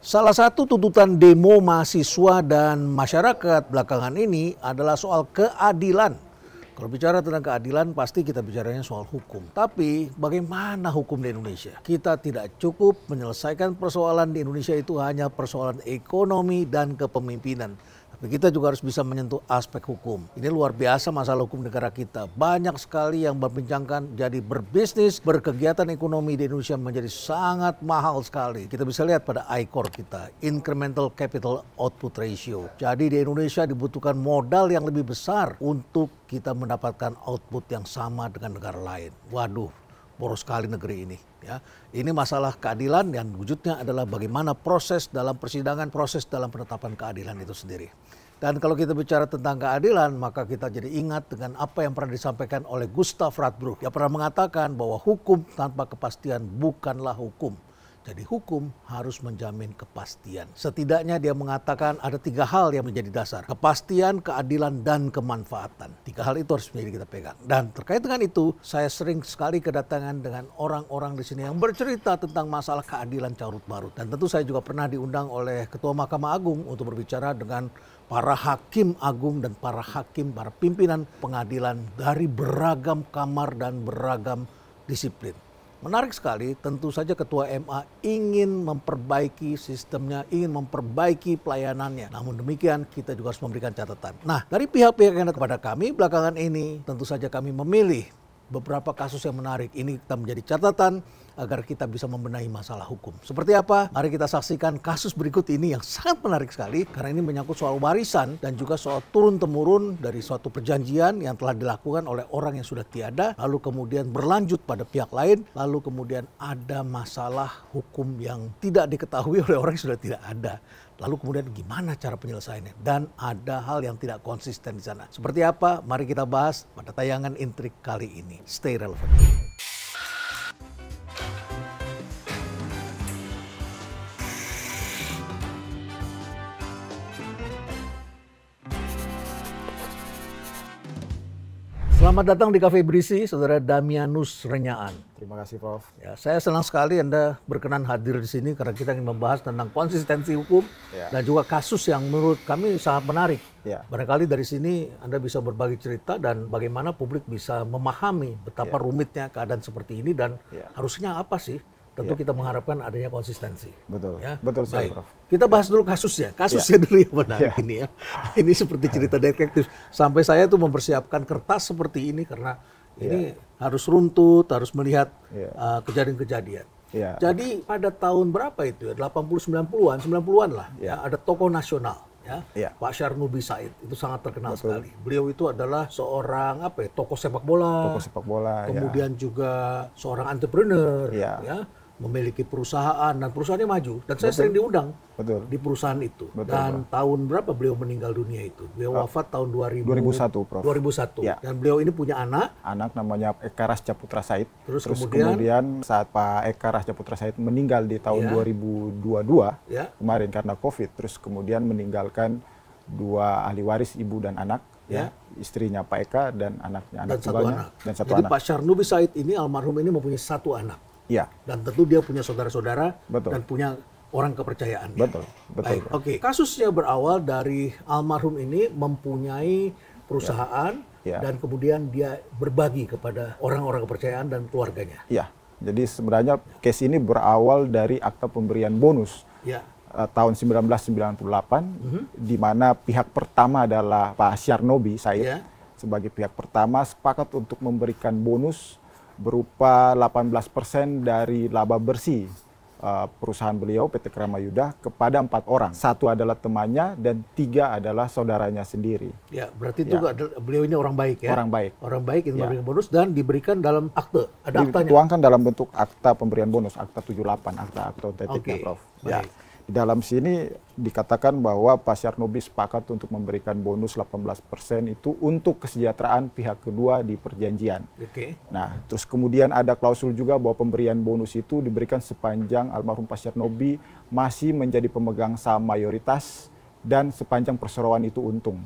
Salah satu tuntutan demo mahasiswa dan masyarakat belakangan ini adalah soal keadilan. Kalau bicara tentang keadilan pasti kita bicaranya soal hukum. Tapi bagaimana hukum di Indonesia? Kita tidak cukup menyelesaikan persoalan di Indonesia itu hanya persoalan ekonomi dan kepemimpinan. Tapi kita juga harus bisa menyentuh aspek hukum. Ini luar biasa masalah hukum negara kita. Banyak sekali yang membincangkan jadi berbisnis, berkegiatan ekonomi di Indonesia menjadi sangat mahal sekali. Kita bisa lihat pada ICOR kita, Incremental Capital Output Ratio. Jadi di Indonesia dibutuhkan modal yang lebih besar untuk kita mendapatkan output yang sama dengan negara lain. Waduh, boros sekali negeri ini. Ya, ini masalah keadilan yang wujudnya adalah bagaimana proses dalam persidangan, proses dalam penetapan keadilan itu sendiri. Dan kalau kita bicara tentang keadilan, maka kita jadi ingat dengan apa yang pernah disampaikan oleh Gustav Radbruch. Dia pernah mengatakan bahwa hukum tanpa kepastian bukanlah hukum. Jadi hukum harus menjamin kepastian. Setidaknya dia mengatakan ada 3 hal yang menjadi dasar. Kepastian, keadilan, dan kemanfaatan. 3 hal itu harus menjadi kita pegang. Dan terkait dengan itu, saya sering sekali kedatangan dengan orang-orang di sini yang bercerita tentang masalah keadilan carut marut. Dan tentu saya juga pernah diundang oleh Ketua Mahkamah Agung untuk berbicara dengan para hakim agung dan para hakim, para pimpinan pengadilan dari beragam kamar dan beragam disiplin. Menarik sekali, tentu saja Ketua MA ingin memperbaiki sistemnya, ingin memperbaiki pelayanannya. Namun demikian, kita juga harus memberikan catatan. Nah, dari pihak-pihak yang ada kepada kami belakangan ini, tentu saja kami memilih beberapa kasus yang menarik. Ini kita menjadi catatan agar kita bisa membenahi masalah hukum. Seperti apa? Mari kita saksikan kasus berikut ini yang sangat menarik sekali. Karena ini menyangkut soal warisan dan juga soal turun-temurun dari suatu perjanjian yang telah dilakukan oleh orang yang sudah tiada. Lalu kemudian berlanjut pada pihak lain. Lalu kemudian ada masalah hukum yang tidak diketahui oleh orang yang sudah tidak ada. Lalu kemudian gimana cara penyelesaiannya? Dan ada hal yang tidak konsisten di sana. Seperti apa? Mari kita bahas pada tayangan Intrik kali ini. Stay relevant. Selamat datang di Cafe Berisi, Saudara Damianus Renyaan. Terima kasih, Prof. Ya, saya senang sekali Anda berkenan hadir di sini karena kita ingin membahas tentang konsistensi hukum dan juga kasus yang menurut kami sangat menarik. Barangkali dari sini Anda bisa berbagi cerita dan bagaimana publik bisa memahami betapa rumitnya keadaan seperti ini dan harusnya apa sih? Tentu kita mengharapkan adanya konsistensi. Betul, ya. betul sekali, Prof. Kita bahas dulu kasusnya dulu yang menarik ini ya. Ini seperti cerita detektif. Sampai saya tuh mempersiapkan kertas seperti ini karena ini harus runtut, harus melihat kejadian-kejadian. Jadi pada tahun berapa itu ya? 80-90-an, 90-an lah. Ya, ada tokoh nasional. Ya, Pak Syarnubi Said itu sangat terkenal sekali. Beliau itu adalah seorang tokoh sepak bola. Kemudian juga seorang entrepreneur. Ya, memiliki perusahaan dan perusahaannya maju. Dan saya sering diundang di perusahaan itu. Dan tahun berapa beliau meninggal dunia itu? Beliau wafat tahun 2001, Prof. 2001. Dan beliau ini punya anak. Anak namanya Eka Rasja Putra Said. Terus kemudian saat Pak Eka Rasja Putra Said meninggal di tahun 2022 kemarin karena COVID. Terus kemudian meninggalkan 2 ahli waris, ibu dan anak. Istrinya Pak Eka dan anaknya, anak tunggalnya. Jadi Pak Syarnubi Said ini, almarhum ini mempunyai 1 anak. Dan tentu dia punya saudara-saudara dan punya orang kepercayaan. Betul. Baik, kasusnya berawal dari almarhum ini mempunyai perusahaan dan kemudian dia berbagi kepada orang-orang kepercayaan dan keluarganya. Jadi sebenarnya case ini berawal dari akta pemberian bonus tahun 1998, di mana pihak pertama adalah Pak Syarnubi Said sebagai pihak pertama sepakat untuk memberikan bonus berupa 18% dari laba bersih perusahaan beliau PT Kramayuda kepada 4 orang. 1 adalah temannya dan 3 adalah saudaranya sendiri. Ya, berarti itu beliau ini orang baik ya? Orang baik ini memberikan bonus dan diberikan dalam akte. Ada aktanya? Dituangkan dalam bentuk akta pemberian bonus, akta 78, akta otentiknya, Prof. Di dalam sini dikatakan bahwa Pak Syarnubi sepakat untuk memberikan bonus 18% itu untuk kesejahteraan pihak kedua di perjanjian. Nah, terus kemudian ada klausul juga bahwa pemberian bonus itu diberikan sepanjang almarhum Pak Syarnubi masih menjadi pemegang saham mayoritas dan sepanjang perseroan itu untung.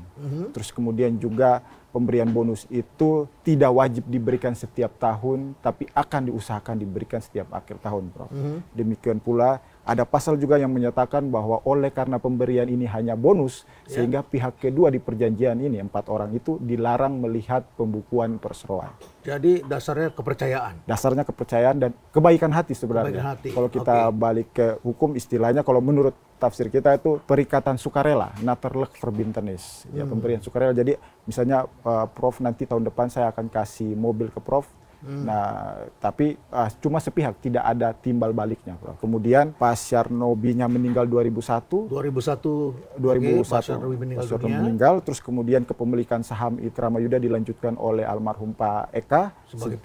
Terus kemudian juga pemberian bonus itu tidak wajib diberikan setiap tahun, tapi akan diusahakan diberikan setiap akhir tahun, Prof. Demikian pula Ada pasal juga yang menyatakan bahwa oleh karena pemberian ini hanya bonus, sehingga pihak kedua di perjanjian ini, 4 orang itu dilarang melihat pembukuan perseroan. Jadi dasarnya kepercayaan. Dasarnya kepercayaan dan kebaikan hati sebenarnya. Kebaikan hati. Kalau kita balik ke hukum, istilahnya kalau menurut tafsir kita itu perikatan sukarela, naturlijk verbintenis. Ya, pemberian sukarela. Jadi misalnya Prof nanti tahun depan saya akan kasih mobil ke Prof. Nah, tapi cuma sepihak, tidak ada timbal baliknya, Prof. Kemudian pas Syarnobinya meninggal 2001, Pak Syarnobi meninggal, terus kemudian kepemilikan saham Ikramayuda dilanjutkan oleh almarhum Pak Eka sebagai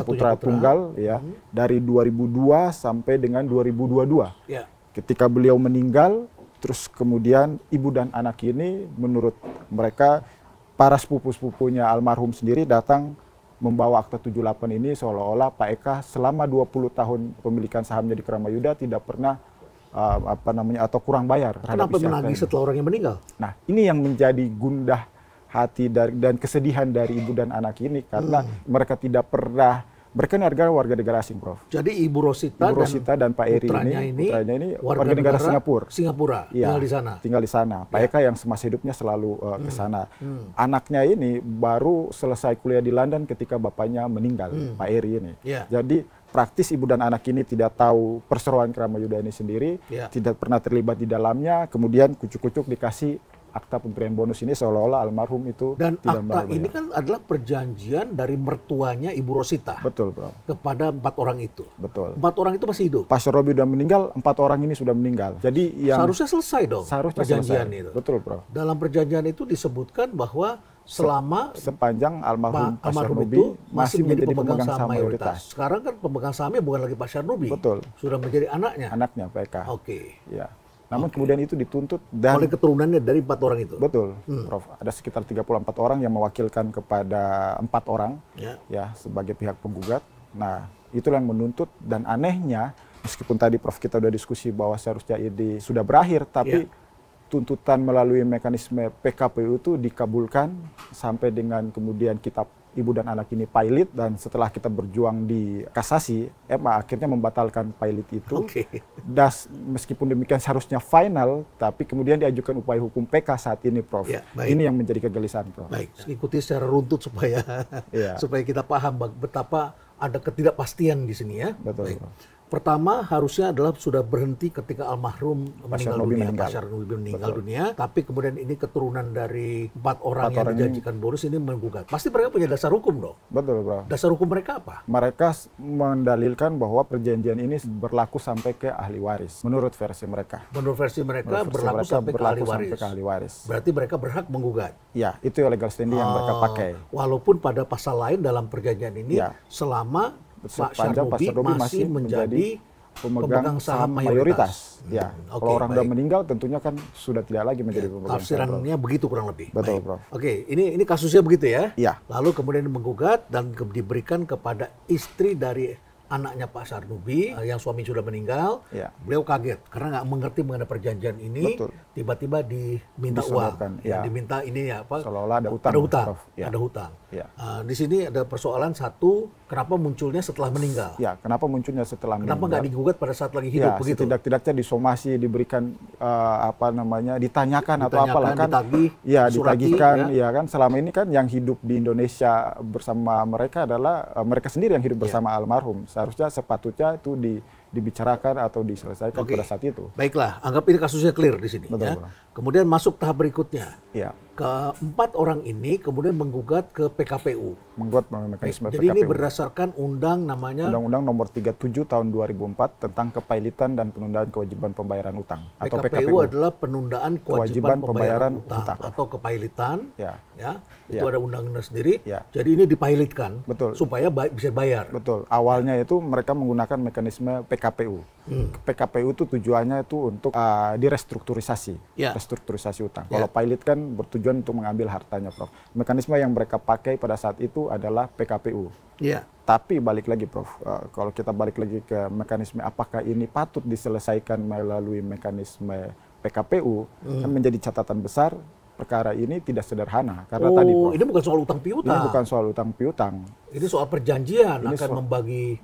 putra tunggal, ya, dari 2002 sampai dengan 2022. Ya. Ketika beliau meninggal, terus kemudian ibu dan anak ini, menurut mereka, para sepupu-sepupunya almarhum sendiri datang membawa akta 78 ini seolah-olah Pak Eka selama 20 tahun pemilikan sahamnya di Kramayuda tidak pernah atau kurang bayar. Kenapa menagih setelah orang yang meninggal? Nah, ini yang menjadi gundah hati dan kesedihan dari ibu dan anak ini karena mereka tidak pernah. Mereka ini warga negara asing, Prof. Jadi Ibu Rosita dan Pak Eri putranya ini warga negara Singapura. Ya, tinggal di sana. Tinggal di sana. Pak Eka yang semasa hidupnya selalu ke sana. Anaknya ini baru selesai kuliah di London ketika bapaknya meninggal, Pak Eri ini. Jadi praktis ibu dan anak ini tidak tahu perseroan Kramayuda ini sendiri, tidak pernah terlibat di dalamnya, kemudian kucuk-kucuk dikasih akta pemberian bonus ini seolah-olah almarhum itu dan tidak akta ini kan adalah perjanjian dari mertuanya Ibu Rosita. Betul, Bro. Kepada 4 orang itu. Betul. 4 orang itu masih hidup. Pas Syarnobi sudah meninggal, 4 orang ini sudah meninggal. Jadi yang seharusnya selesai dong. Seharusnya perjanjian selesai. itu. Betul, Bro. Dalam perjanjian itu disebutkan bahwa sepanjang almarhum Pak Syarnobi itu masih menjadi pemegang saham mayoritas. Sekarang kan pemegang sahamnya bukan lagi Pak Syarnobi. Betul. Sudah menjadi anaknya. Anaknya Pak Eka. Oke. Ya. Namun kemudian itu dituntut dan oleh keturunannya dari 4 orang itu. Betul, Prof. Ada sekitar 34 orang yang mewakilkan kepada 4 orang ya sebagai pihak penggugat. Nah, itulah yang menuntut dan anehnya meskipun tadi Prof kita udah diskusi bahwa seharusnya ini sudah berakhir, tapi tuntutan melalui mekanisme PKPU itu dikabulkan sampai dengan kemudian kita ibu dan anak ini pilot, dan setelah kita berjuang di kasasi, MA akhirnya membatalkan pilot itu. Meskipun demikian seharusnya final, tapi kemudian diajukan upaya hukum PK saat ini, Prof. Ini yang menjadi kegelisahan, Prof. Baik, ikuti secara runtut supaya supaya kita paham betapa ada ketidakpastian di sini ya. Betul. Baik. Pertama harusnya adalah sudah berhenti ketika almarhum meninggal dunia, tapi kemudian ini keturunan dari 4 orang yang dijanjikan bonus ini menggugat. Pasti mereka punya dasar hukum dong. Betul, Bro. Dasar hukum mereka apa? Mereka mendalilkan bahwa perjanjian ini berlaku sampai ke ahli waris. Menurut versi mereka. Menurut versi mereka berlaku sampai ke ahli waris. Berarti mereka berhak menggugat. Ya, itu legal standing yang mereka pakai. Walaupun pada pasal lain dalam perjanjian ini selama Pak Syarnobi masih menjadi pemegang saham mayoritas. Ya, kalau orang sudah meninggal tentunya kan sudah tidak lagi menjadi pemegang saham. Tafsirannya begitu kurang lebih. Betul, Prof. Oke, ini kasusnya begitu ya? Iya. Lalu kemudian menggugat dan diberikan kepada istri dari anaknya Pak Syarnobi yang suami sudah meninggal. Beliau kaget karena nggak mengerti mengenai perjanjian ini. Tiba-tiba diminta uang. Diminta ini apa? Seolah-olah ada hutang. Ada hutang. Di sini ada persoalan satu, kenapa munculnya setelah meninggal? Ya, kenapa munculnya setelah meninggal? Kenapa nggak digugat pada saat lagi hidup begitu? Tidak-tidaknya disomasi, diberikan ditanyakan atau apalah kan? Ditagihkan. Ya kan, selama ini kan yang hidup di Indonesia bersama mereka adalah mereka sendiri yang hidup bersama almarhum. Seharusnya sepatutnya itu dibicarakan atau diselesaikan pada saat itu. Baiklah, anggap ini kasusnya clear di sini. Betul, Kemudian masuk tahap berikutnya. Ya. Ke-4 orang ini kemudian menggugat ke PKPU. Menggugat mekanisme PKPU. Jadi ini berdasarkan Undang-Undang Nomor 37 Tahun 2004 tentang kepailitan dan penundaan kewajiban pembayaran utang. Atau PKPU adalah penundaan kewajiban pembayaran utang atau kepailitan. Itu ada undang-undang sendiri. Jadi ini dipailitkan supaya bisa bayar. Betul. Awalnya itu mereka menggunakan mekanisme PKPU. PKPU itu tujuannya itu untuk direstrukturisasi, restrukturisasi utang. Kalau pilot kan bertujuan untuk mengambil hartanya, Prof. Mekanisme yang mereka pakai pada saat itu adalah PKPU. Tapi balik lagi, Prof. Kalau kita balik lagi ke mekanisme apakah ini patut diselesaikan melalui mekanisme PKPU, kan menjadi catatan besar. perkara ini tidak sederhana karena tadi Prof, ini bukan soal utang piutang. ini bukan soal utang piutang. Ini soal perjanjian Ini akan membagi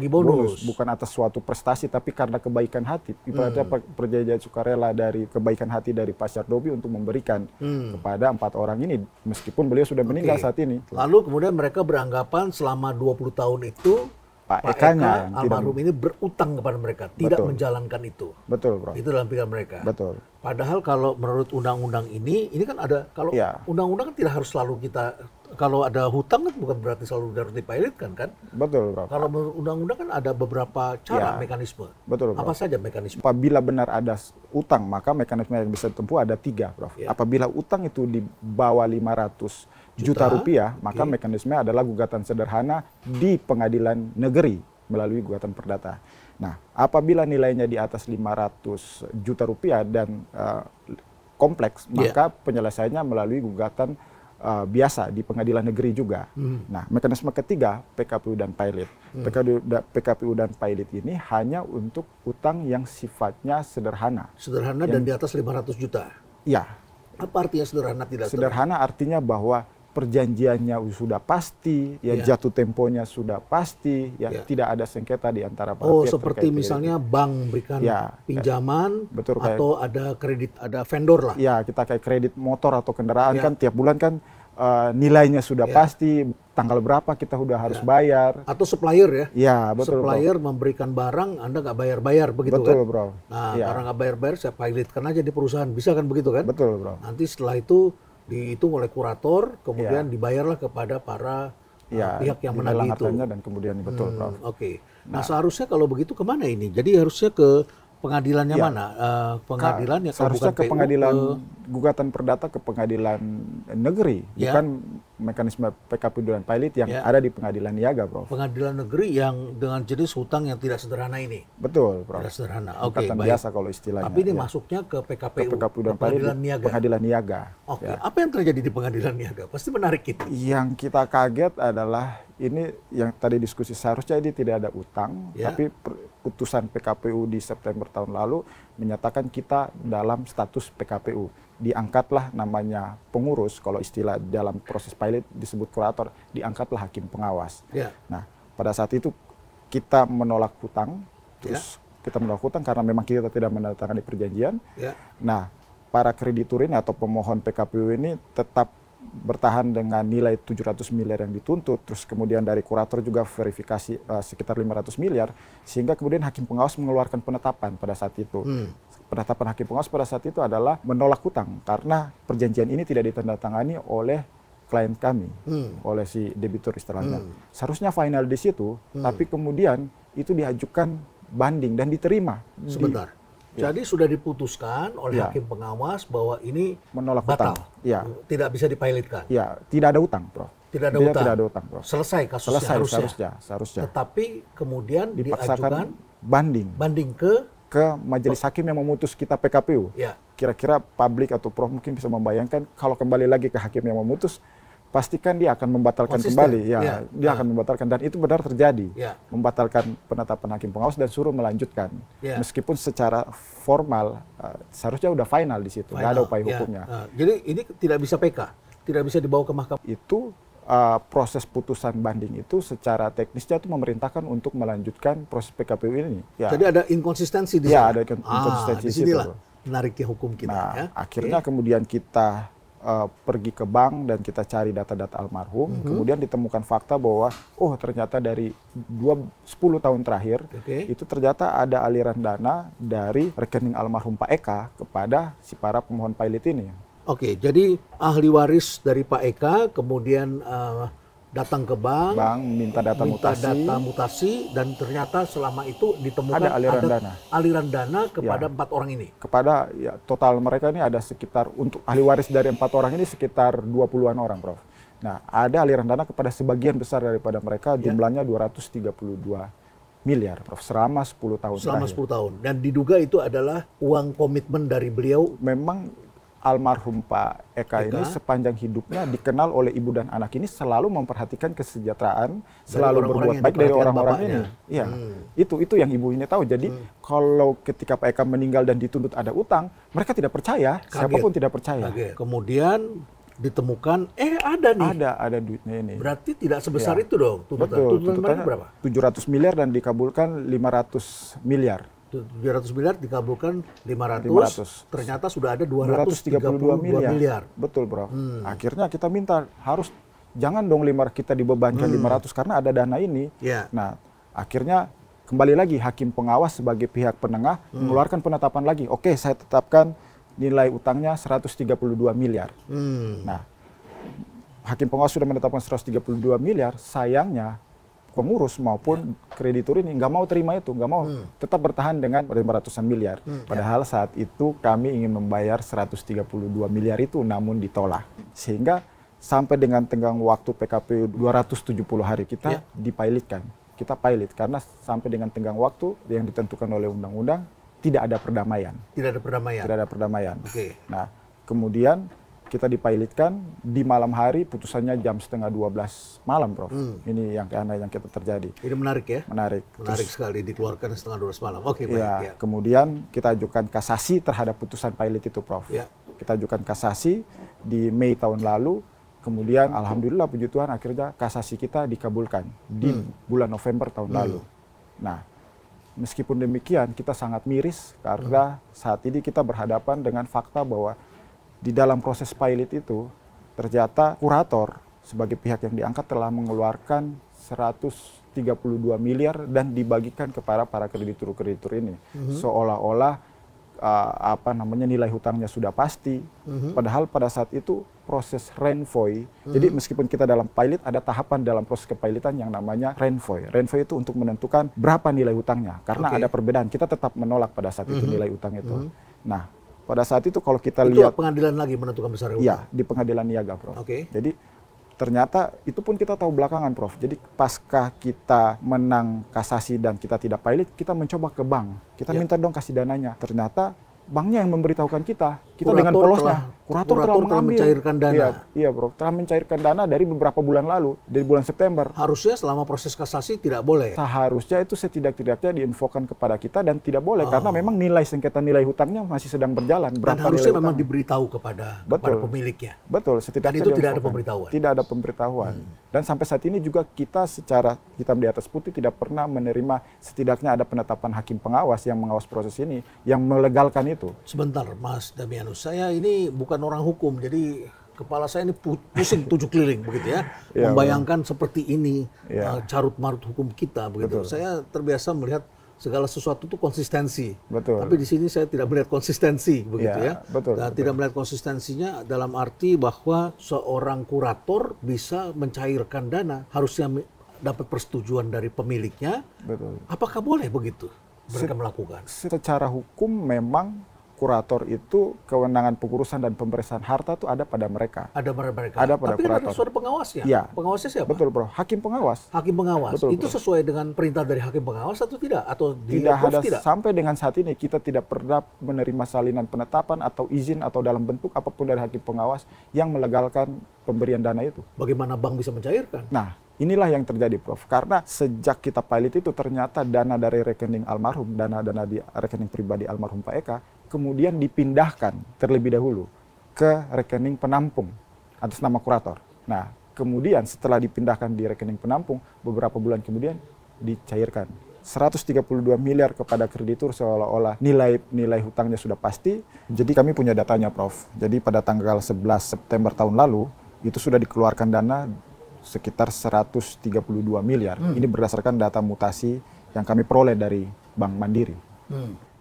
bonus, bukan atas suatu prestasi tapi karena kebaikan hati. Ibaratnya perjanjian sukarela dari kebaikan hati dari Pak Syarnobi untuk memberikan kepada 4 orang ini meskipun beliau sudah meninggal saat ini. Lalu kemudian mereka beranggapan selama 20 tahun itu Pak Eka almarhum ini berutang kepada mereka, tidak menjalankan itu. Betul, Bro. Itu dalam pikiran mereka. Betul. Padahal kalau menurut undang-undang ini kan ada, kalau undang-undang kan tidak harus selalu kita, kalau ada hutang kan bukan berarti selalu harus dipilotkan kan? Betul, Bro. Kalau menurut undang-undang kan ada beberapa cara, mekanisme. Betul, Bro. Apa saja mekanisme? Apabila benar ada utang, maka mekanisme yang bisa ditempuh ada 3, Prof. Apabila utang itu di bawah 500 juta rupiah, maka mekanisme adalah gugatan sederhana di pengadilan negeri melalui gugatan perdata. Nah, apabila nilainya di atas 500 juta rupiah dan kompleks, maka penyelesaiannya melalui gugatan biasa di pengadilan negeri juga. Nah, mekanisme ketiga, PKPU dan pilot. PKPU dan pilot ini hanya untuk utang yang sifatnya sederhana. Sederhana dan di atas 500 juta? Iya. Apa artinya sederhana tidak sederhana? Artinya bahwa perjanjiannya sudah pasti, jatuh temponya sudah pasti, tidak ada sengketa di antara para pihak. Seperti misalnya bank berikan pinjaman, atau ada kredit, ada vendor lah. Ya, kita kayak kredit motor atau kendaraan kan tiap bulan kan nilainya sudah pasti, tanggal berapa kita udah harus bayar. Atau supplier ya? Ya, betul. Supplier memberikan barang, Anda nggak bayar-bayar begitu betul, kan? Bro. Nah, karena nggak bayar-bayar, saya pilotkan aja di perusahaan, bisa kan begitu kan? Betul, Bro. Nanti setelah itu dihitung oleh kurator, kemudian dibayarlah kepada para pihak yang menagih itu. Dan kemudian betul, Prof. Oke. Nah, seharusnya kalau begitu kemana ini? Jadi harusnya ke pengadilannya mana? Pengadilan yang seharusnya ke pengadilan gugatan perdata ke pengadilan negeri, bukan mekanisme PKPU dan pilot yang ada di pengadilan niaga, Prof. Pengadilan negeri yang dengan jenis hutang yang tidak sederhana ini. Betul, Prof. Tidak sederhana. Oke, biasa kalau istilahnya. Tapi ini masuknya ke PKPU, dan pengadilan niaga. Pengadilan niaga. Oke. Apa yang terjadi di pengadilan niaga? Pasti menarik itu. Yang kita kaget adalah ini yang tadi diskusi, seharusnya ini tidak ada utang, tapi putusan PKPU di September tahun lalu menyatakan kita dalam status PKPU. Diangkatlah namanya pengurus, kalau istilah dalam proses pilot disebut kurator, diangkatlah hakim pengawas. Nah, pada saat itu kita menolak hutang, terus kita menolak hutang karena memang kita tidak menandatangani perjanjian. Nah, para kreditur ini atau pemohon PKPU ini tetap bertahan dengan nilai 700 miliar yang dituntut, terus kemudian dari kurator juga verifikasi sekitar 500 miliar, sehingga kemudian hakim pengawas mengeluarkan penetapan pada saat itu. Penetapan hakim pengawas pada saat itu adalah menolak hutang karena perjanjian ini tidak ditandatangani oleh klien kami, oleh si debitur istilahnya. Seharusnya final di situ, tapi kemudian itu diajukan banding dan diterima. Sebentar. Jadi sudah diputuskan oleh hakim pengawas bahwa ini menolak batal, hutang. Tidak bisa dipilotkan. Ya, tidak ada utang, Prof. Tidak ada utang. Tidak ada utang, Prof. Selesai kasusnya seharusnya. Tetapi kemudian dipaksakan banding ke majelis hakim yang memutus kita PKPU. Kira-kira publik atau Prof mungkin bisa membayangkan kalau kembali lagi ke hakim yang memutus, pastikan dia akan membatalkan kembali. Dia akan membatalkan, dan itu benar terjadi. Membatalkan penetapan hakim pengawas dan suruh melanjutkan. Meskipun secara formal seharusnya udah final di situ, nggak ada upaya hukumnya. Jadi ini tidak bisa PK, tidak bisa dibawa ke mahkamah. Itu proses putusan banding itu secara teknisnya itu memerintahkan untuk melanjutkan proses PKPU ini. Jadi ada inkonsistensi di sana. Ada inkonsistensi di situ. Menariknya hukum kita. Nah, akhirnya kemudian kita pergi ke bank dan kita cari data-data almarhum, kemudian ditemukan fakta bahwa ternyata dari 10 tahun terakhir itu ternyata ada aliran dana dari rekening almarhum Pak Eka kepada si para pemohon pilot ini. Oke, jadi ahli waris dari Pak Eka kemudian datang ke bank minta data mutasi, dan ternyata selama itu ditemukan ada aliran dana kepada 4 orang ini. Kepada total mereka ini ada sekitar, untuk ahli waris dari 4 orang ini sekitar 20-an orang, Prof. Nah, ada aliran dana kepada sebagian besar daripada mereka, jumlahnya 232 miliar, Prof, selama 10 tahun. Selama 10 tahun. Dan diduga itu adalah uang komitmen dari beliau. Memang almarhum Pak Eka ini sepanjang hidupnya dikenal oleh ibu dan anak ini selalu memperhatikan kesejahteraan, selalu berbuat baik dari orang-orang ini. Iya, itu yang ibu ini tahu. Jadi kalau ketika Pak Eka meninggal dan dituntut ada utang, mereka tidak percaya, siapapun tidak percaya. Kemudian ditemukan, ada nih. Ada duitnya ini. Berarti tidak sebesar itu dong tuntutan. Betul, tuntutannya berapa? 700 miliar dan dikabulkan 500 miliar. 700 miliar dikabulkan 500, ternyata sudah ada 232 miliar. Betul, Bro. Akhirnya kita minta harus jangan dong kita dibebankan 500 karena ada dana ini. Nah, akhirnya kembali lagi hakim pengawas sebagai pihak penengah mengeluarkan penetapan lagi. Oke, saya tetapkan nilai utangnya 132 miliar. Nah, hakim pengawas sudah menetapkan 132 miliar, sayangnya pengurus maupun kreditur ini nggak mau terima itu, nggak mau tetap bertahan dengan 500-an miliar. Padahal saat itu kami ingin membayar 132 miliar itu namun ditolak. Sehingga sampai dengan tenggang waktu PKPU 270 hari kita dipilotkan. Kita pilot karena sampai dengan tenggang waktu yang ditentukan oleh undang-undang tidak ada perdamaian. Tidak ada perdamaian. Tidak ada perdamaian. Nah, kemudian kita dipilotkan di malam hari, putusannya jam 11:30 malam, Prof. Ini yang aneh yang kita terjadi. Ini menarik ya? Menarik. Menarik sekali, dikeluarkan 11:30 malam. Baik. Kemudian kita ajukan kasasi terhadap putusan pilot itu, Prof. Kita ajukan kasasi di Mei tahun lalu. Kemudian alhamdulillah puji Tuhan akhirnya kasasi kita dikabulkan di bulan November tahun lalu. Nah, meskipun demikian kita sangat miris karena saat ini kita berhadapan dengan fakta bahwa di dalam proses pilot itu ternyata kurator sebagai pihak yang diangkat telah mengeluarkan 132 miliar dan dibagikan kepada para kreditur-kreditur ini. Seolah-olah nilai hutangnya sudah pasti. Padahal pada saat itu proses renvoy. Jadi meskipun kita dalam pilot ada tahapan dalam proses kepilotan yang namanya renvoy. Renvoy itu untuk menentukan berapa nilai hutangnya. Karena ada perbedaan. Kita tetap menolak pada saat itu nilai hutang itu. Nah, pada saat itu kalau kita lihat pengadilan lagi menentukan besar hutang. Iya, di pengadilan niaga, Prof. Jadi ternyata itu pun kita tahu belakangan, Prof. Jadi pasca kita menang kasasi dan kita tidak pilot, kita mencoba ke bank. Kita minta dong kasih dananya. Ternyata banknya yang memberitahukan kita dengan polosnya. Kurator telah mencairkan dana. Iya, Bro. Telah mencairkan dana dari beberapa bulan lalu, dari bulan September. Harusnya selama proses kasasi tidak boleh. Seharusnya itu setidak-tidaknya diinfokan kepada kita dan tidak boleh karena memang nilai sengketa nilai hutangnya masih sedang berjalan. Dan harusnya memang diberitahu kepada pemiliknya. Betul. Setidaknya itu tidak ada pemberitahuan. Tidak ada pemberitahuan. Dan sampai saat ini juga kita secara hitam di atas putih tidak pernah menerima setidaknya ada penetapan hakim pengawas yang mengawas proses ini yang melegalkan itu. Sebentar, Mas Damianus. Saya ini bukan orang hukum, jadi kepala saya ini pusing 7 keliling begitu ya. Membayangkan seperti ini carut marut hukum kita begitu. Saya terbiasa melihat segala sesuatu itu konsistensi. Tapi di sini saya tidak melihat konsistensi begitu ya. Tidak melihat konsistensinya dalam arti bahwa seorang kurator bisa mencairkan dana harusnya dapat persetujuan dari pemiliknya. Apakah boleh begitu mereka melakukan? Secara hukum memang kurator itu kewenangan pengurusan dan pemeriksaan harta itu ada pada mereka. Ada pada mereka. Ada pada tapi kurator. Tapi kan ada pengawasnya. Pengawasnya siapa? Betul, Bro. Hakim pengawas. Hakim pengawas. Betul, itu sesuai dengan perintah dari hakim pengawas atau tidak? Atau tidak? Sampai dengan saat ini kita tidak pernah menerima salinan penetapan atau izin atau dalam bentuk apapun dari hakim pengawas yang melegalkan pemberian dana itu. Bagaimana bank bisa mencairkan? Nah, inilah yang terjadi, Prof. Karena sejak kita pilot itu ternyata dana dari rekening almarhum, dana di rekening pribadi almarhum Pak Eka, kemudian dipindahkan terlebih dahulu ke rekening penampung atas nama kurator. Nah, kemudian setelah dipindahkan di rekening penampung, beberapa bulan kemudian dicairkan 132 miliar kepada kreditur seolah-olah nilai hutangnya sudah pasti. Jadi kami punya datanya, Prof. Jadi pada tanggal 11 September tahun lalu, itu sudah dikeluarkan dana sekitar 132 miliar. Ini berdasarkan data mutasi yang kami peroleh dari Bank Mandiri.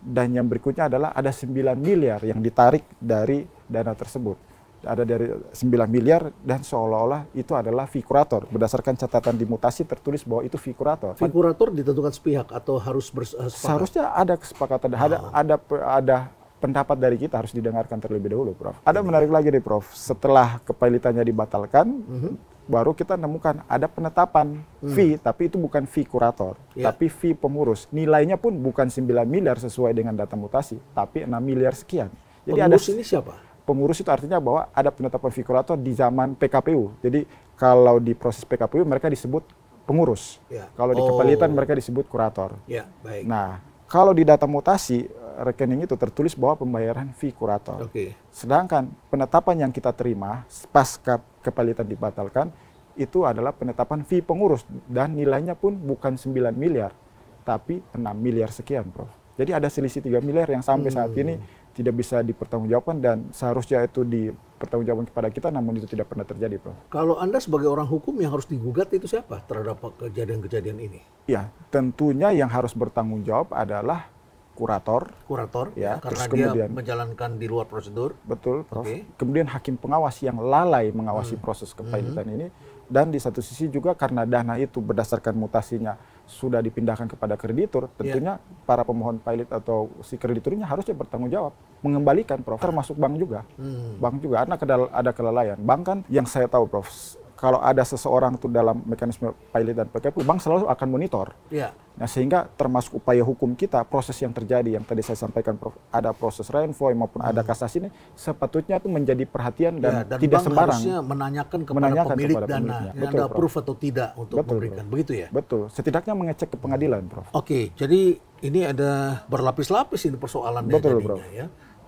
Dan yang berikutnya adalah ada 9 miliar yang ditarik dari dana tersebut. Ada dari 9 miliar dan seolah-olah itu adalah fee kurator. Berdasarkan catatan di mutasi tertulis bahwa itu fee kurator. Fee kurator ditentukan sepihak atau harus bersepakat? Seharusnya ada kesepakatan, ada pendapat dari kita harus didengarkan terlebih dahulu, Prof. Ada menarik lagi nih, Prof. Setelah kepilotannya dibatalkan, baru kita nemukan ada penetapan fee, tapi itu bukan fee kurator, tapi fee pengurus. Nilainya pun bukan 9 miliar sesuai dengan data mutasi, tapi 6 miliar sekian. Jadi pengurus ini siapa? pengurus itu artinya bahwa ada penetapan fee kurator di zaman PKPU. Jadi kalau di proses PKPU mereka disebut pengurus. Ya. Kalau di kepalitan mereka disebut kurator. Ya, baik. Nah, kalau di data mutasi rekening itu tertulis bahwa pembayaran fee kurator. Oke. Sedangkan penetapan yang kita terima pasca kepalitan dibatalkan itu adalah penetapan fee pengurus dan nilainya pun bukan 9 miliar tapi 6 miliar sekian, Prof. Jadi ada selisih 3 miliar yang sampai saat ini tidak bisa dipertanggungjawabkan dan seharusnya itu dipertanggungjawabkan kepada kita, namun itu tidak pernah terjadi, Prof. Kalau Anda sebagai orang hukum yang harus digugat itu siapa terhadap kejadian-kejadian ini? Ya, tentunya yang harus bertanggung jawab adalah kurator. Kurator, Ya, karena terus kemudian, dia menjalankan di luar prosedur. betul, Prof. Oke. Kemudian hakim pengawas yang lalai mengawasi proses kepalitan ini. Dan di satu sisi juga karena dana itu berdasarkan mutasinya sudah dipindahkan kepada kreditur, tentunya para pemohon pilot atau si krediturnya harusnya bertanggung jawab mengembalikan, Prof. Termasuk bank juga. Bank juga, karena ada kelalaian. Bank kan yang saya tahu, Prof, kalau ada seseorang itu dalam mekanisme pilot dan PKPU, bank selalu akan monitor. Ya. Nah, sehingga termasuk upaya hukum kita, proses yang terjadi yang tadi saya sampaikan, Prof, ada proses renvoy maupun ada kasasi ini, sepatutnya itu menjadi perhatian dan tidak bank sembarang. harusnya menanyakan kepada pemilik kepada dana, pemiliknya. yang Betul, Anda Prof. approve atau tidak untuk Betul, memberikan, Prof. begitu ya? Betul, setidaknya mengecek ke pengadilan, Prof. Oke, jadi ini ada berlapis-lapis ini persoalannya. Betul, jadinya, Prof. ya.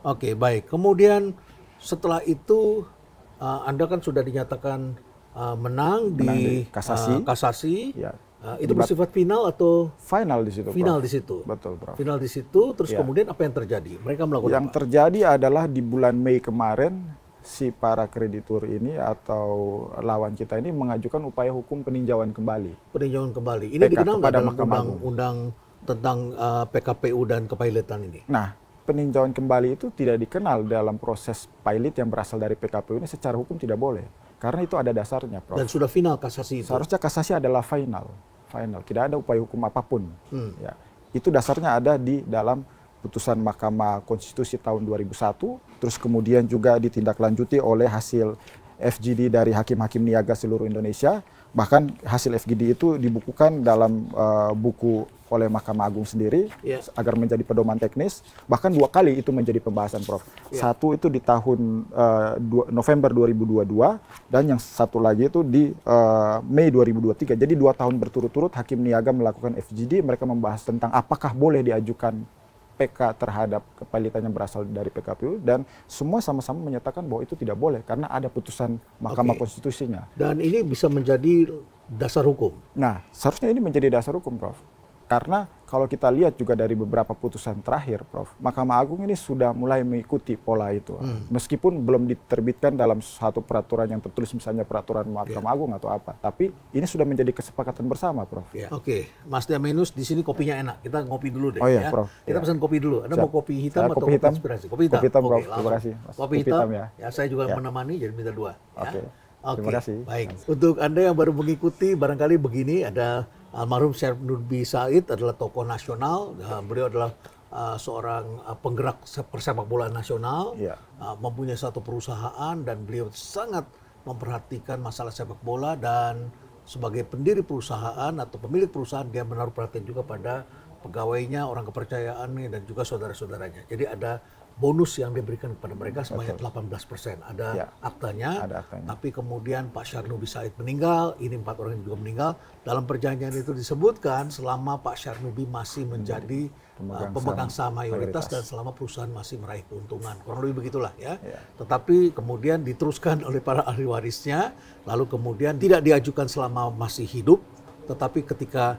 Oke, baik. Kemudian setelah itu Anda kan sudah dinyatakan menang di kasasi. Ya. Itu bersifat final atau Final di situ, final Prof. di situ? Betul, Prof. Final di situ, terus Ya. kemudian apa yang terjadi? Mereka melakukan Yang apa? terjadi adalah di bulan Mei kemarin, si para kreditur ini atau lawan kita ini mengajukan upaya hukum peninjauan kembali. Peninjauan kembali. Ini PK dikenal nggak kepada dalam Mahkamah Agung. undang-undang tentang PKPU dan kepilotan ini? Nah, peninjauan kembali itu tidak dikenal dalam proses pilot yang berasal dari PKPU ini, secara hukum tidak boleh. Karena itu ada dasarnya, Prof. Dan sudah final kasasi itu? Seharusnya kasasi adalah final. Tidak ada upaya hukum apapun. Ya. Itu dasarnya ada di dalam putusan Mahkamah Konstitusi tahun 2001, terus kemudian juga ditindaklanjuti oleh hasil FGD dari hakim-hakim niaga seluruh Indonesia. Bahkan hasil FGD itu dibukukan dalam buku oleh Mahkamah Agung sendiri agar menjadi pedoman teknis. Bahkan 2 kali itu menjadi pembahasan, Prof. Satu itu di tahun November 2022 dan yang satu lagi itu di Mei 2023. Jadi 2 tahun berturut-turut hakim niaga melakukan FGD. Mereka membahas tentang apakah boleh diajukan PK terhadap kepalitan yang berasal dari PKPU, dan semua sama-sama menyatakan bahwa itu tidak boleh karena ada putusan Mahkamah Konstitusinya. Dan ini bisa menjadi dasar hukum? Nah, seharusnya ini menjadi dasar hukum, Prof. Karena kalau kita lihat juga dari beberapa putusan terakhir, Prof, Mahkamah Agung ini sudah mulai mengikuti pola itu. Meskipun belum diterbitkan dalam satu peraturan yang tertulis, misalnya peraturan Mahkamah Agung atau apa. Tapi ini sudah menjadi kesepakatan bersama, Prof. Oke, Mas Diamenus, di sini kopinya enak. Kita ngopi dulu deh. Oh iya, ya. Prof. Kita pesan kopi dulu. Anda mau kopi hitam atau kopi hitam? inspirasi? Kopi hitam. Kopi hitam, Prof. Oke, Terima kasih, Mas. Kopi hitam, ya. saya juga menemani, jadi minta 2. Oke. Oke, Terima kasih. baik. Untuk Anda yang baru mengikuti, barangkali begini, ada almarhum Syarif Nurbi Said adalah tokoh nasional. Beliau adalah seorang penggerak persepak bola nasional, mempunyai satu perusahaan, dan beliau sangat memperhatikan masalah sepak bola, dan sebagai pendiri perusahaan atau pemilik perusahaan, dia menaruh perhatian juga pada pegawainya, orang kepercayaannya, dan juga saudara-saudaranya. Jadi ada bonus yang diberikan kepada mereka sebanyak 18%. Ada aktanya, tapi kemudian Pak Syarif Nurbi Said meninggal, ini 4 orang juga meninggal. Dalam perjanjian itu disebutkan selama Pak Syarif Nurbi masih menjadi pemegang saham mayoritas dan selama perusahaan masih meraih keuntungan. Kurang lebih begitulah ya. Tetapi kemudian diteruskan oleh para ahli warisnya, lalu kemudian tidak diajukan selama masih hidup, tetapi ketika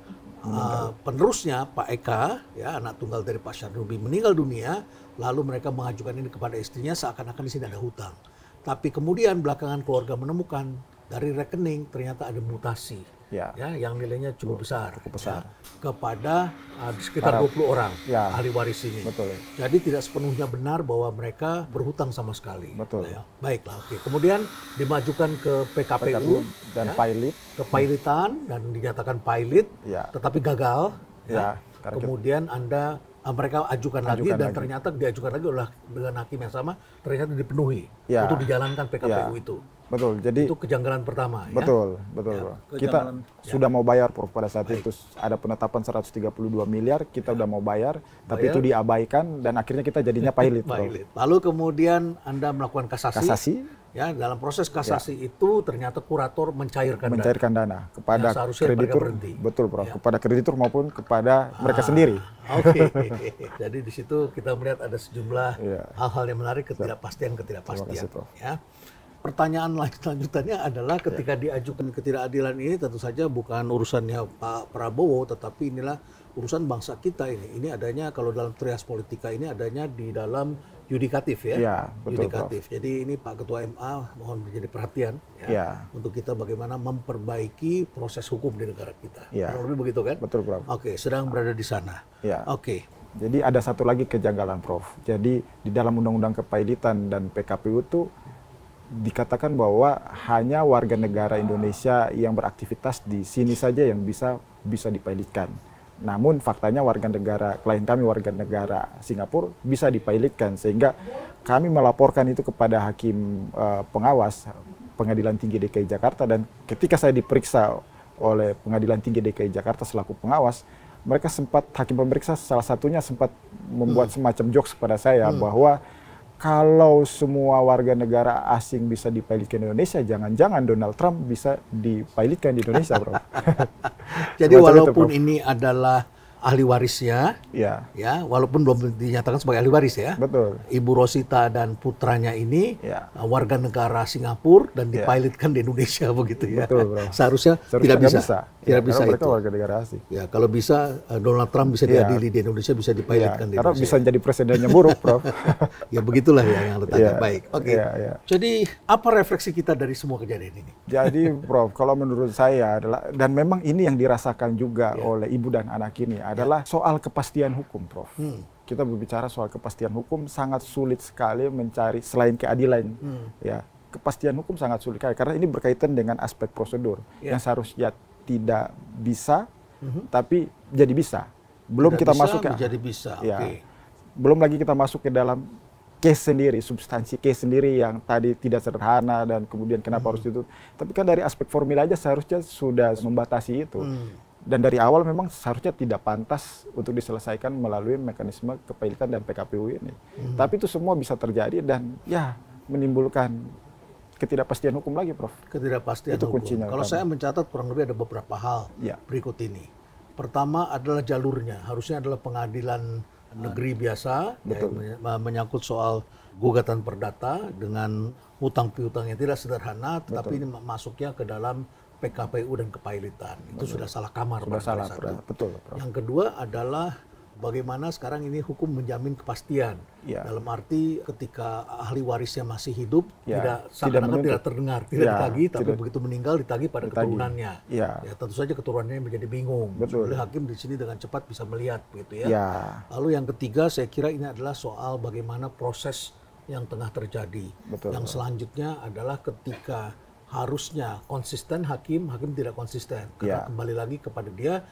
penerusnya Pak Eka, ya, anak tunggal dari Pak Syarif Nurbi, meninggal dunia, lalu mereka mengajukan ini kepada istrinya seakan-akan di sini ada hutang. Tapi kemudian belakangan keluarga menemukan dari rekening ternyata ada mutasi, ya, yang nilainya cukup besar, kepada sekitar 20 orang ahli waris ini. Betul. Jadi tidak sepenuhnya benar bahwa mereka berhutang sama sekali. Betul. Ya. Baiklah, oke. Kemudian dimajukan ke PKPU dan pilot, ke pilotan, dan dinyatakan pilot, tetapi gagal. Kemudian mereka ajukan lagi, dan ternyata diajukan lagi oleh dengan hakim yang sama, ternyata dipenuhi untuk dijalankan PKPU itu. Betul. Jadi itu kejanggalan pertama. betul, ya? Betul. Ya, Kita sudah mau bayar, Prof. Pada saat itu ada penetapan 132 miliar, kita udah mau bayar, tapi itu diabaikan dan akhirnya kita jadinya pilot. Lalu kemudian Anda melakukan kasasi. Kasasi. Ya, dalam proses kasasi itu ternyata kurator mencairkan dana kepada kreditur. Betul, Prof. Kepada kreditur maupun kepada mereka sendiri. Oke. Jadi di situ kita melihat ada sejumlah hal-hal yang menarik, ketidakpastian. Ya. Pertanyaan lanjutannya adalah ketika diajukan ketidakadilan ini tentu saja bukan urusannya Pak Prabowo, tetapi inilah urusan bangsa kita ini. Ini adanya kalau dalam trias politika ini adanya di dalam yudikatif ya. Ya, betul, yudikatif. Prof. Jadi ini Pak Ketua MA mohon menjadi perhatian ya, untuk kita bagaimana memperbaiki proses hukum di negara kita. Ya. Kurang lebih begitu kan? Betul, Prof. Oke, sedang berada di sana. Ya. Oke. Jadi ada satu lagi kejanggalan, Prof. Jadi di dalam Undang-Undang Kepailitan dan PKPU itu dikatakan bahwa hanya warga negara Indonesia yang beraktivitas di sini saja yang bisa dipailitkan. Namun faktanya klien kami warga negara Singapura bisa dipailitkan, sehingga kami melaporkan itu kepada hakim pengawas Pengadilan Tinggi DKI Jakarta, dan ketika saya diperiksa oleh Pengadilan Tinggi DKI Jakarta selaku pengawas, hakim pemeriksa salah satunya sempat membuat semacam jokes kepada saya bahwa kalau semua warga negara asing bisa dipailitkan di Indonesia, jangan-jangan Donald Trump bisa dipailitkan di Indonesia, Bro. Jadi walaupun ini adalah ahli warisnya, ya, walaupun belum dinyatakan sebagai ahli waris ya. Betul. Ibu Rosita dan putranya ini warga negara Singapura dan dipailitkan di Indonesia begitu ya. Betul, Bro. Seharusnya tidak bisa. Tidak bisa mereka itu. Warga negara asing. Ya, kalau bisa Donald Trump bisa diadili di Indonesia, bisa dipailitkan di karena Indonesia. Bisa jadi presidennya buruk, Prof. Ya begitulah ya yang letaknya. Baik. Oke. Jadi apa refleksi kita dari semua kejadian ini? Jadi, Prof, kalau menurut saya adalah, dan memang ini yang dirasakan juga oleh ibu dan anak ini, adalah soal kepastian hukum, Prof. Kita berbicara soal kepastian hukum, sangat sulit sekali mencari selain keadilan. Ya, kepastian hukum sangat sulit sekali karena ini berkaitan dengan aspek prosedur yang seharusnya tidak bisa, tapi jadi bisa. Belum tidak kita bisa, masuk ke jadi bisa. Belum lagi kita masuk ke dalam case sendiri, substansi case sendiri yang tadi tidak sederhana dan kemudian kenapa harus itu. Tapi kan dari aspek formil aja seharusnya sudah membatasi itu. Dan dari awal memang seharusnya tidak pantas untuk diselesaikan melalui mekanisme kepailitan dan PKPU ini. Tapi itu semua bisa terjadi dan ya menimbulkan ketidakpastian hukum lagi, Prof. Ketidakpastian itu hukum. Kuncinya. Kalau saya mencatat kurang lebih ada beberapa hal berikut ini. Pertama adalah jalurnya. Harusnya adalah pengadilan negeri biasa, menyangkut soal gugatan perdata dengan hutang piutang yang tidak sederhana, tetapi ini masuknya ke dalam PKPU dan kepailitan. Itu sudah salah kamar. Sudah salah, betul. Yang kedua adalah bagaimana sekarang ini hukum menjamin kepastian. Dalam arti ketika ahli warisnya masih hidup, tidak terdengar, tidak ditagih, tapi begitu meninggal ditagih pada keturunannya. Ya, tentu saja keturunannya menjadi bingung. Jadi hakim di sini dengan cepat bisa melihat, begitu ya. Lalu yang ketiga, saya kira ini adalah soal bagaimana proses yang tengah terjadi. Yang selanjutnya adalah ketika harusnya konsisten hakim tidak konsisten. Karena kembali lagi kepada dia,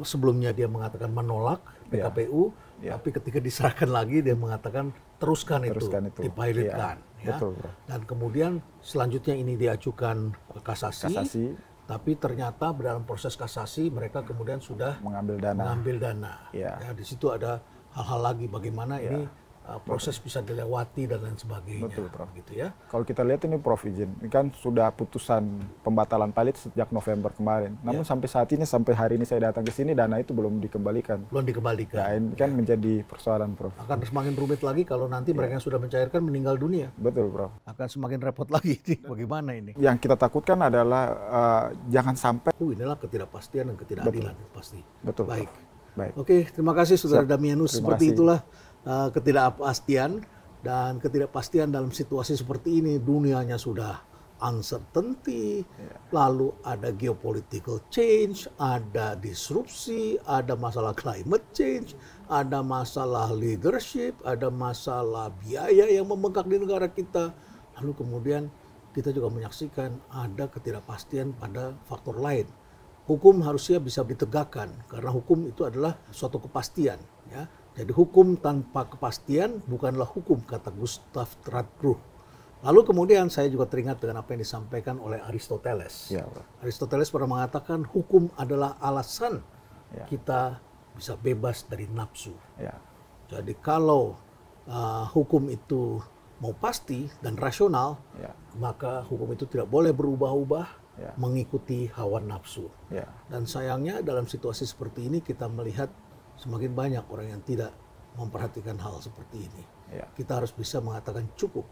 sebelumnya dia mengatakan menolak PKPU, tapi ketika diserahkan lagi dia mengatakan teruskan itu. Dipailitkan. Dan kemudian selanjutnya ini diajukan kasasi, tapi ternyata dalam proses kasasi mereka kemudian sudah mengambil dana. Di situ ada hal-hal lagi bagaimana ini proses bisa dilewati dan lain sebagainya. Betul, Prof. Gitu ya. Kalau kita lihat ini, Prof, izin, ini kan sudah putusan pembatalan PAILIT sejak November kemarin. Namun sampai saat ini, sampai hari ini saya datang ke sini, dana itu belum dikembalikan. Belum dikembalikan. Nah, ini kan menjadi persoalan, Prof. Akan semakin rumit lagi kalau nanti mereka yang sudah mencairkan meninggal dunia. Betul, Prof. Akan semakin repot lagi. Bagaimana ini? Yang kita takutkan adalah jangan sampai. Inilah ketidakpastian dan ketidakadilan pasti. Betul. Baik. Baik. Oke, terima kasih Saudara Damianus. Seperti itulah ketidakpastian dan ketidakpastian dalam situasi seperti ini. Dunianya sudah uncertainty, lalu ada geopolitical change, ada disrupsi, ada masalah climate change, ada masalah leadership, ada masalah biaya yang membengkak di negara kita. Lalu kemudian kita juga menyaksikan ada ketidakpastian pada faktor lain. Hukum harusnya bisa ditegakkan karena hukum itu adalah suatu kepastian, ya. Jadi hukum tanpa kepastian bukanlah hukum, kata Gustav Radbruch. Lalu kemudian saya juga teringat dengan apa yang disampaikan oleh Aristoteles. Ya, Prof. Aristoteles pernah mengatakan hukum adalah alasan Ya. kita bisa bebas dari nafsu. Ya. Jadi kalau hukum itu mau pasti dan rasional, Ya. maka hukum itu tidak boleh berubah-ubah Ya. mengikuti hawa nafsu. Ya. Dan sayangnya dalam situasi seperti ini kita melihat semakin banyak orang yang tidak memperhatikan hal seperti ini. Ya. Kita harus bisa mengatakan cukup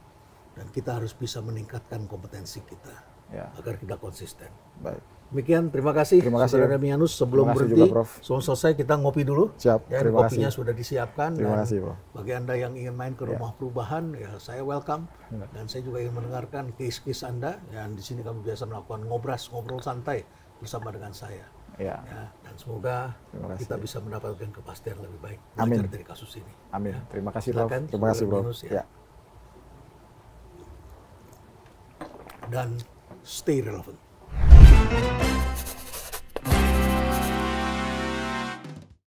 dan kita harus bisa meningkatkan kompetensi kita Ya. agar kita konsisten. Baik. Demikian, terima kasih. Terima kasih, Saudara Damianus. Sebelum Terima kasih berhenti, juga, Prof. sebelum selesai kita ngopi dulu. Siap, Ya, terima kopinya kasih. sudah disiapkan. Terima dan kasih, Prof. bagi Anda yang ingin main ke rumah perubahan, ya saya welcome. Ya. Dan saya juga ingin mendengarkan case-case Anda. Dan di sini kami biasa melakukan ngobrol santai bersama dengan saya. Ya. Ya, dan semoga Terima kasih. kita bisa mendapatkan kepastian lebih baik Amin. belajar dari kasus ini. Amin. Ya. Terima kasih, Prof. Silakan, Terima kasih, Saudara Prof. Damianus, Ya. Dan stay relevant.